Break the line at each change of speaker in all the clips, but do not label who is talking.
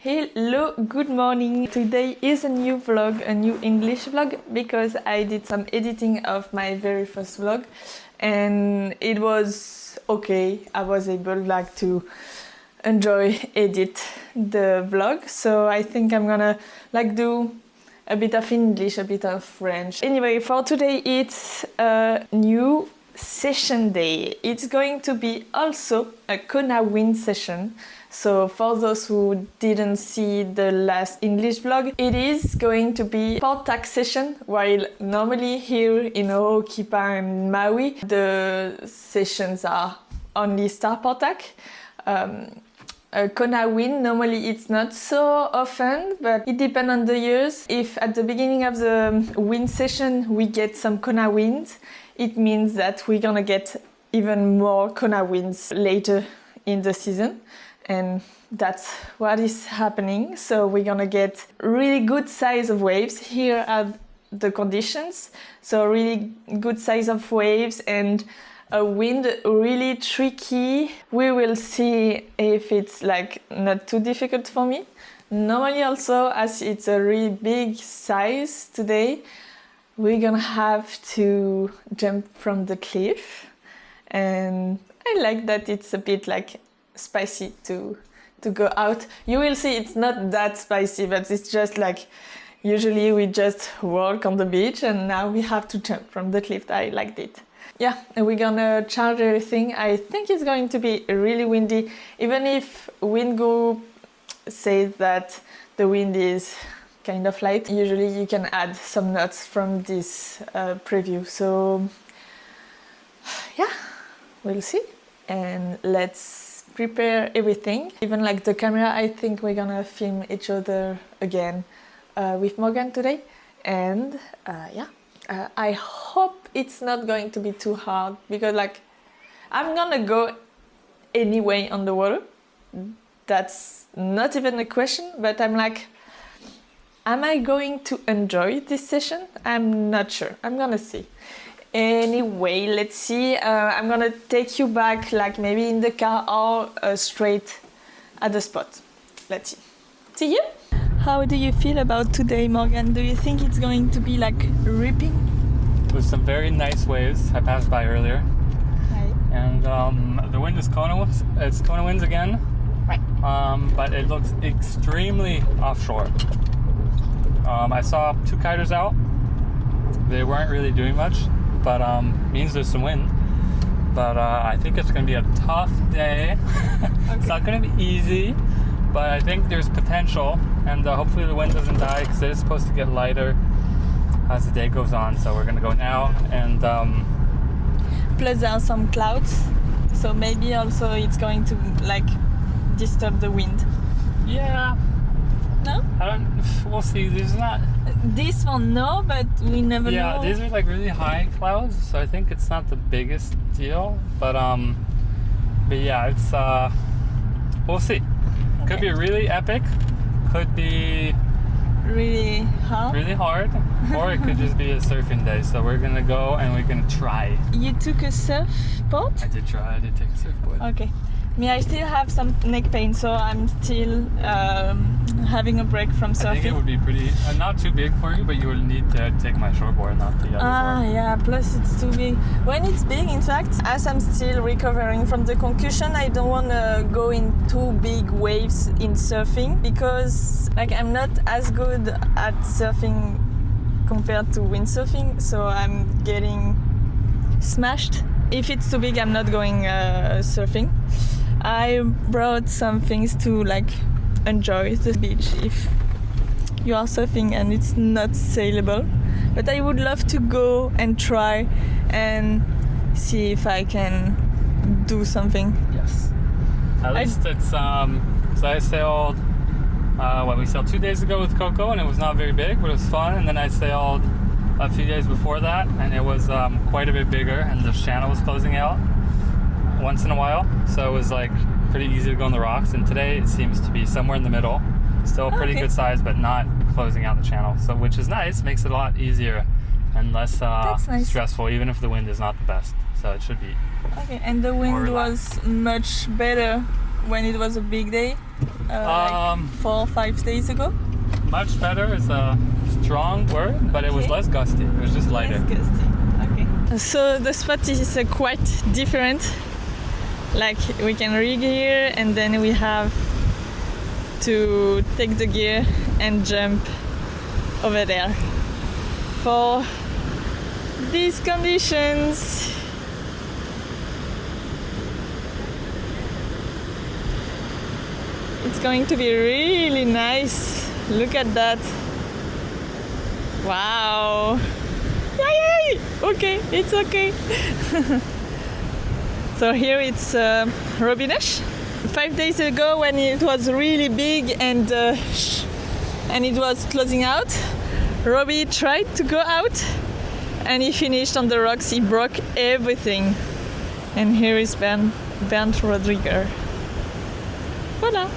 Hello, good morning. Today is a new vlog, a new English vlog, because I did some editing of my very first vlog and it was okay. I was able to enjoy edit the vlog, so I think I'm gonna do a bit of English, a bit of French. Anyway, for today it's a new session day. It's going to be also a Kona Wind session. So for those who didn't see the last English vlog, it is going to be Portac session, while normally here in Ho'okipa and Maui, the sessions are only Star Portac. Kona Wind, normally it's not so often, but it depends on the years. If at the beginning of the wind session we get some Kona winds, it means that we're gonna get even more Kona winds later in the season. And that's what is happening. So we're gonna get really good size of waves. Here are the conditions. So really good size of waves and a wind really tricky. We will see if it's not too difficult for me. Normally also, as it's a really big size today, we're gonna have to jump from the cliff. And I like that it's a bit spicy to go out. You will see it's not that spicy, but it's just usually we just walk on the beach and now we have to jump from the cliff. I liked it. Yeah, and we're gonna charge everything. I think it's going to be really windy, even if WindGuru says that the wind is kind of light. Usually you can add some knots from this preview. So yeah, we'll see. And let's prepare everything. Even the camera, I think we're gonna film each other again with Morgan today. And I hope it's not going to be too hard, because I'm gonna go anyway on the water. That's not even a question, but I'm am I going to enjoy this session? I'm not sure. I'm gonna see. Anyway, let's see. I'm gonna take you back maybe in the car or straight at the spot. Let's see. See you? How do you feel about today, Morgan? Do you think it's going to be ripping?
With some very nice waves. I passed by earlier.
Right.
And the wind is Kona winds. It's Kona winds again.
Right.
But it looks extremely offshore. I saw two kiters out. They weren't really doing much, but means there's some wind. But I think it's going to be a tough day. Okay. It's not going to be easy, but I think there's potential, and hopefully the wind doesn't die, because it is supposed to get lighter as the day goes on. So we're going to go now, and
plus there are some clouds, so maybe also it's going to disturb the wind.
Yeah.
No?
We'll see. There's not...
This one, no, but we never know.
Yeah, these are really high clouds, so I think it's not the biggest deal. But yeah, it's... we'll see. Okay. Could be really epic. Could be...
Really hard?
Really hard. Or it could just be a surfing day. So we're going to go and we're going to try.
You took a surfboard?
I did try. I did take a surfboard.
Okay. Me, I still have some neck pain, so I'm still having a break from surfing.
I think it would be pretty, not too big for you, but you would need to take my shortboard, not the other board.
Yeah, plus it's too big. When it's big, in fact, as I'm still recovering from the concussion, I don't want to go in too big waves in surfing, because I'm not as good at surfing compared to windsurfing, so I'm getting smashed. If it's too big, I'm not going surfing. I brought some things to enjoy the beach if you are surfing and it's not sailable. But I would love to go and try and see if I can do something.
Yes. At least it's so I sailed we sailed 2 days ago with Coco, and it was not very big, but it was fun. And then I sailed a few days before that, and it was quite a bit bigger, and the channel was closing out once in a while, so it was pretty easy to go on the rocks. And today it seems to be somewhere in the middle, still a pretty good size, but not closing out the channel, so which is nice. Makes it a lot easier and less
nice.
Stressful, even if the wind is not the best. So it should be
okay. And the wind was much better when it was a big day? Like 4 or 5 days ago?
Much better is a strong word, but it was
Okay.
less gusty. It was just lighter.
Less gusty. Okay. So the spot is quite different. Like we can rig here and then we have to take the gear and jump over there. For these conditions, it's going to be really nice. Look at that. Wow. Yay! Okay, it's okay. So here it's Robinesh. 5 days ago when it was really big and it was closing out, Robbie tried to go out and he finished on the rocks. He broke everything. And here is Bernd Rodriguez. Voila.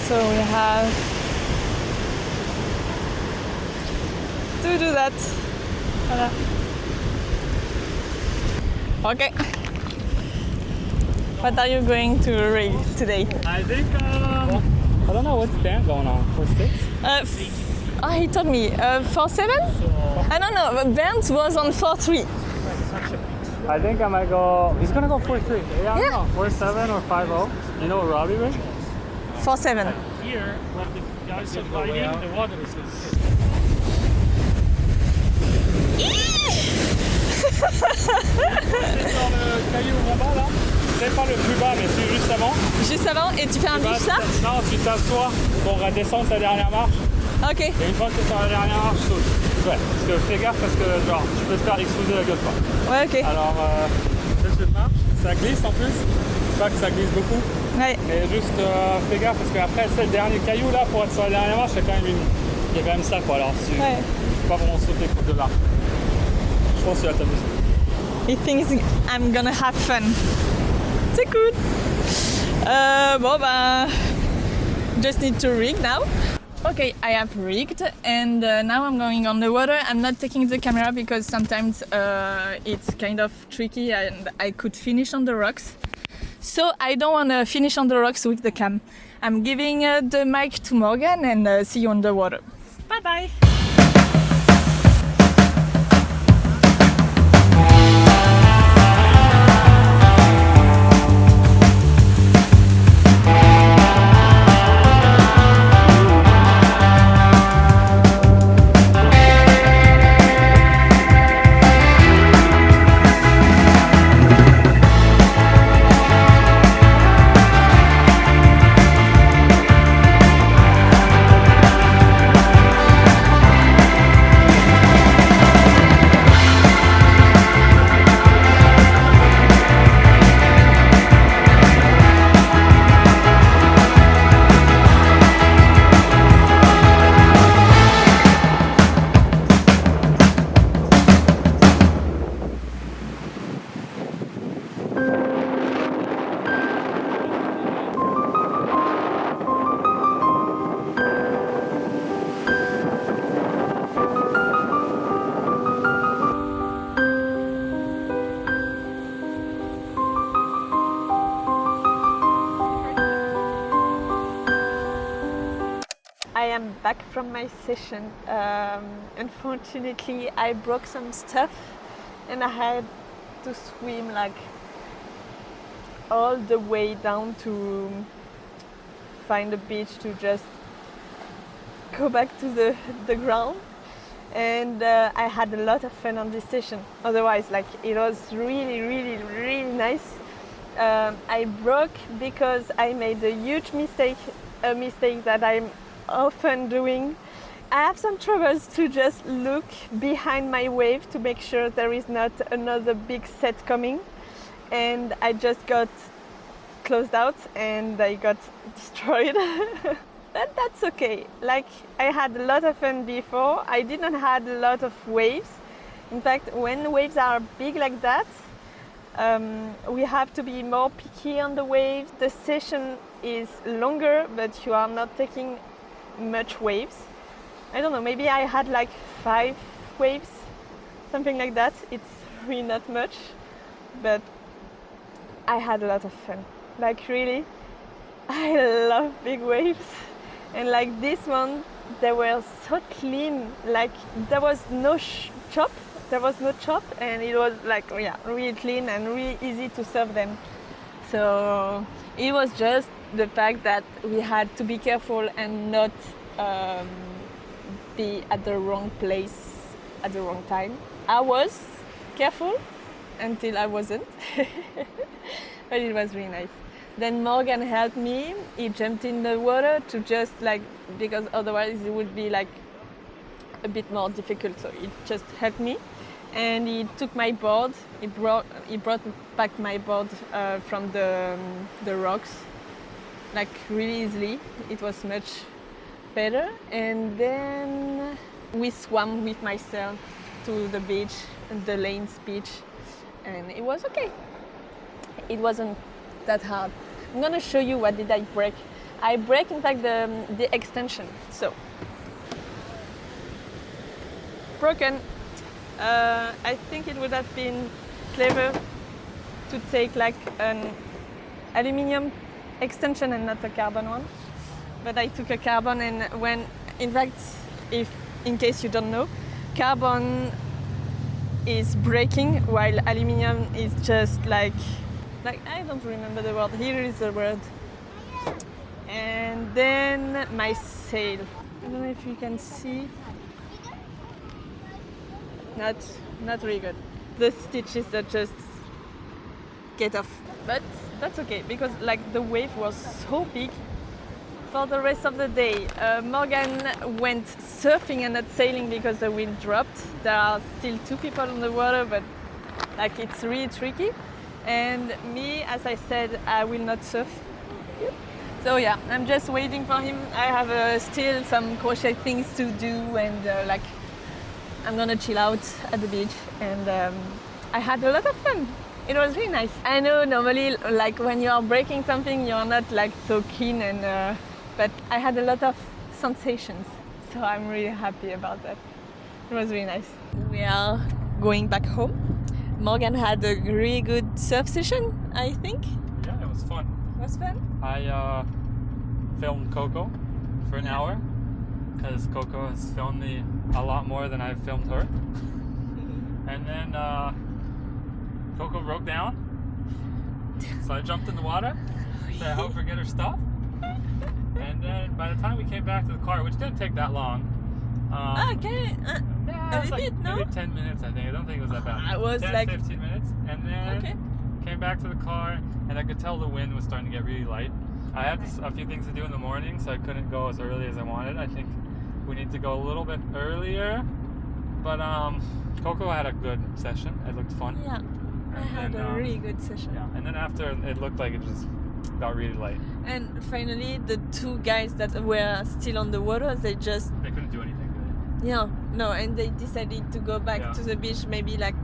So we have to do that. Voila. Okay. What are you going to rig today?
I think, I don't know what's Dan going on. 4.6?
He told me 4.7? I don't know, Bernd was on 4.3.
I think I might go. He's gonna go 4.3. Yeah, I
Yeah.
don't know. 4.7 or 5.0. You know what Robbie was?
4.7.
Here, when the guys are fighting, the water is
C'est sur le caillou là-bas, là. C'est pas le plus bas, mais c'est juste avant.
Juste avant, et tu fais un beach start?
Non, tu t'assois pour descendre ta dernière marche.
Ok.
Et une fois que tu es sur la dernière marche, tu sautes. Ouais, parce que fais gaffe parce que genre, tu peux te faire exploser la gueule, quoi.
Ouais, ok.
Alors, cette marche, ça glisse en plus. C'est pas que ça glisse beaucoup.
Ouais.
Mais juste fais gaffe parce qu'après, c'est le dernier caillou là, pour être sur la dernière marche, il y a quand même il y a quand même ça, quoi. Alors, tu
Ouais.
peux pas vraiment sauter de là. Je pense que tu vas t'amuser.
He thinks I'm gonna have fun. C'est cool. Bon, ben, just need to rig now. Okay, I have rigged and now I'm going on the water. I'm not taking the camera because sometimes it's kind of tricky and I could finish on the rocks. So I don't want to finish on the rocks with the cam. I'm giving the mic to Morgan and see you on the water. Bye bye. I am back from my session. Unfortunately, I broke some stuff and I had to swim like all the way down to find a beach to just go back to the ground. And I had a lot of fun on this session. Otherwise, like it was really nice. I broke because I made a huge mistake, a mistake that I'm often doing. I have some troubles to just look behind my wave to make sure there is not another big set coming, and I just got closed out and I got destroyed. But that's okay. Like I had a lot of fun before. I didn't have a lot of waves. In fact, when waves are big like that, we have to be more picky on the waves. The session is longer, but you are not taking much waves. I don't know, maybe I had like 5 waves, something like that. It's really not much, but I had a lot of fun. Like really, I love big waves, and like this one, they were so clean. Like there was no chop. There was no chop, and it was like really clean and really easy to surf them. So it was just the fact that we had to be careful and not be at the wrong place at the wrong time. I was careful until I wasn't, but it was really nice. Then Morgan helped me. He jumped in the water to just like, because otherwise it would be like a bit more difficult. So he just helped me, and he took my board. He brought back my board from the rocks, like really easily. It was much better. And then we swam with myself to the beach, the Lanes beach, and it was okay. It wasn't that hard. I'm gonna show you what did I break. I break, in fact, the extension. So broken. I think it would have been clever to take like an aluminium extension and not a carbon one. But I took a carbon, and when, in fact, in case you don't know, carbon is breaking while aluminium is just like I don't remember the word. Here is the word. And then my sail. I don't know if you can see. Not really good. The stitches that just get off. But that's okay, because like the wave was so big. For the rest of the day, Morgan went surfing and not sailing because the wind dropped. There are still 2 people in the water, but like it's really tricky. And me, as I said, I will not surf. So yeah, I'm just waiting for him. I have still some crochet things to do, and like I'm gonna chill out at the beach. And I had a lot of fun. It was really nice. I know normally, like when you are breaking something, you are not like so keen, and but I had a lot of sensations, so I'm really happy about that. It was really nice. We are going back home. Morgan had a really good surf session, I think.
Yeah, it was fun.
It was fun.
I filmed Coco for an hour, because Coco has filmed me a lot more than I've filmed her. And then Coco broke down, so I jumped in the water to help her get her stuff. And then by the time we came back to the car, which didn't take that long.
Okay.
Yeah, it was like
no?
maybe 10 minutes, I think. I don't think it was that bad.
It was
10,
like
15 minutes. And then came back to the car, and I could tell the wind was starting to get really light. I had a few things to do in the morning, so I couldn't go as early as I wanted. I think we need to go a little bit earlier. But Coco had a good session. It looked fun.
Yeah, I had a really good session.
Yeah, and then after, it looked like it just got really light.
And finally, the 2 guys that were still on the water, they
couldn't do anything good.
Yeah, no, and they decided to go back to the beach maybe like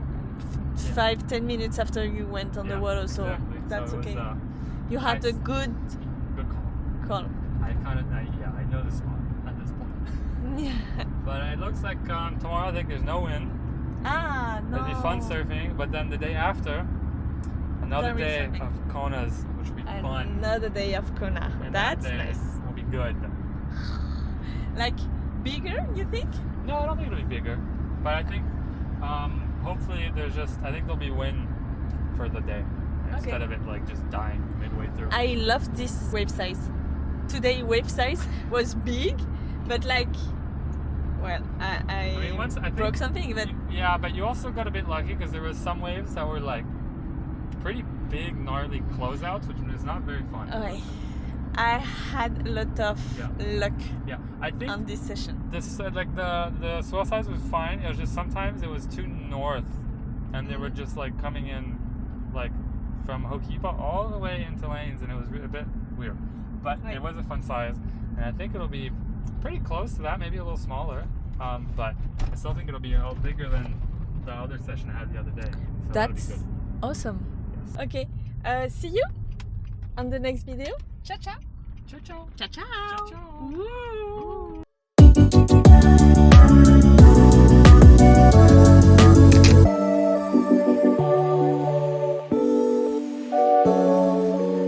5-10 minutes after you went on the water, so
exactly.
that's
so
okay.
Was,
you had a good call.
I know the spot at this point.
Yeah.
But it looks like tomorrow, I think there's no wind.
Ah, no.
It'll be fun surfing, but then the day after, another day of Kona's, which will be fun.
Another day of Kona.
And
that's
that day
nice.
Will be good.
Like bigger, you think?
No, I don't think it'll be bigger, but I think hopefully I think there'll be wind for the day instead of it like just dying midway through.
I love this wave size. Today wave size was big, but like, well, I
mean, once I
broke something, but
yeah, but you also got a bit lucky because there was some waves that were like pretty big, gnarly closeouts, which is not very fun.
Okay. I had a lot of luck
I think
on this session.
This like the swell size was fine. It was just sometimes it was too north, and they were just like coming in like from Hokipa all the way into Lanes, and it was a bit weird. But it was a fun size, and I think it'll be pretty close to that, maybe a little smaller. But I still think it'll be a little bigger than the other session I had the other day. So
that's awesome.
Yes.
Okay, see you on the next video. Ciao ciao.
Ciao ciao.
Ciao ciao.
Ciao ciao.
Woo.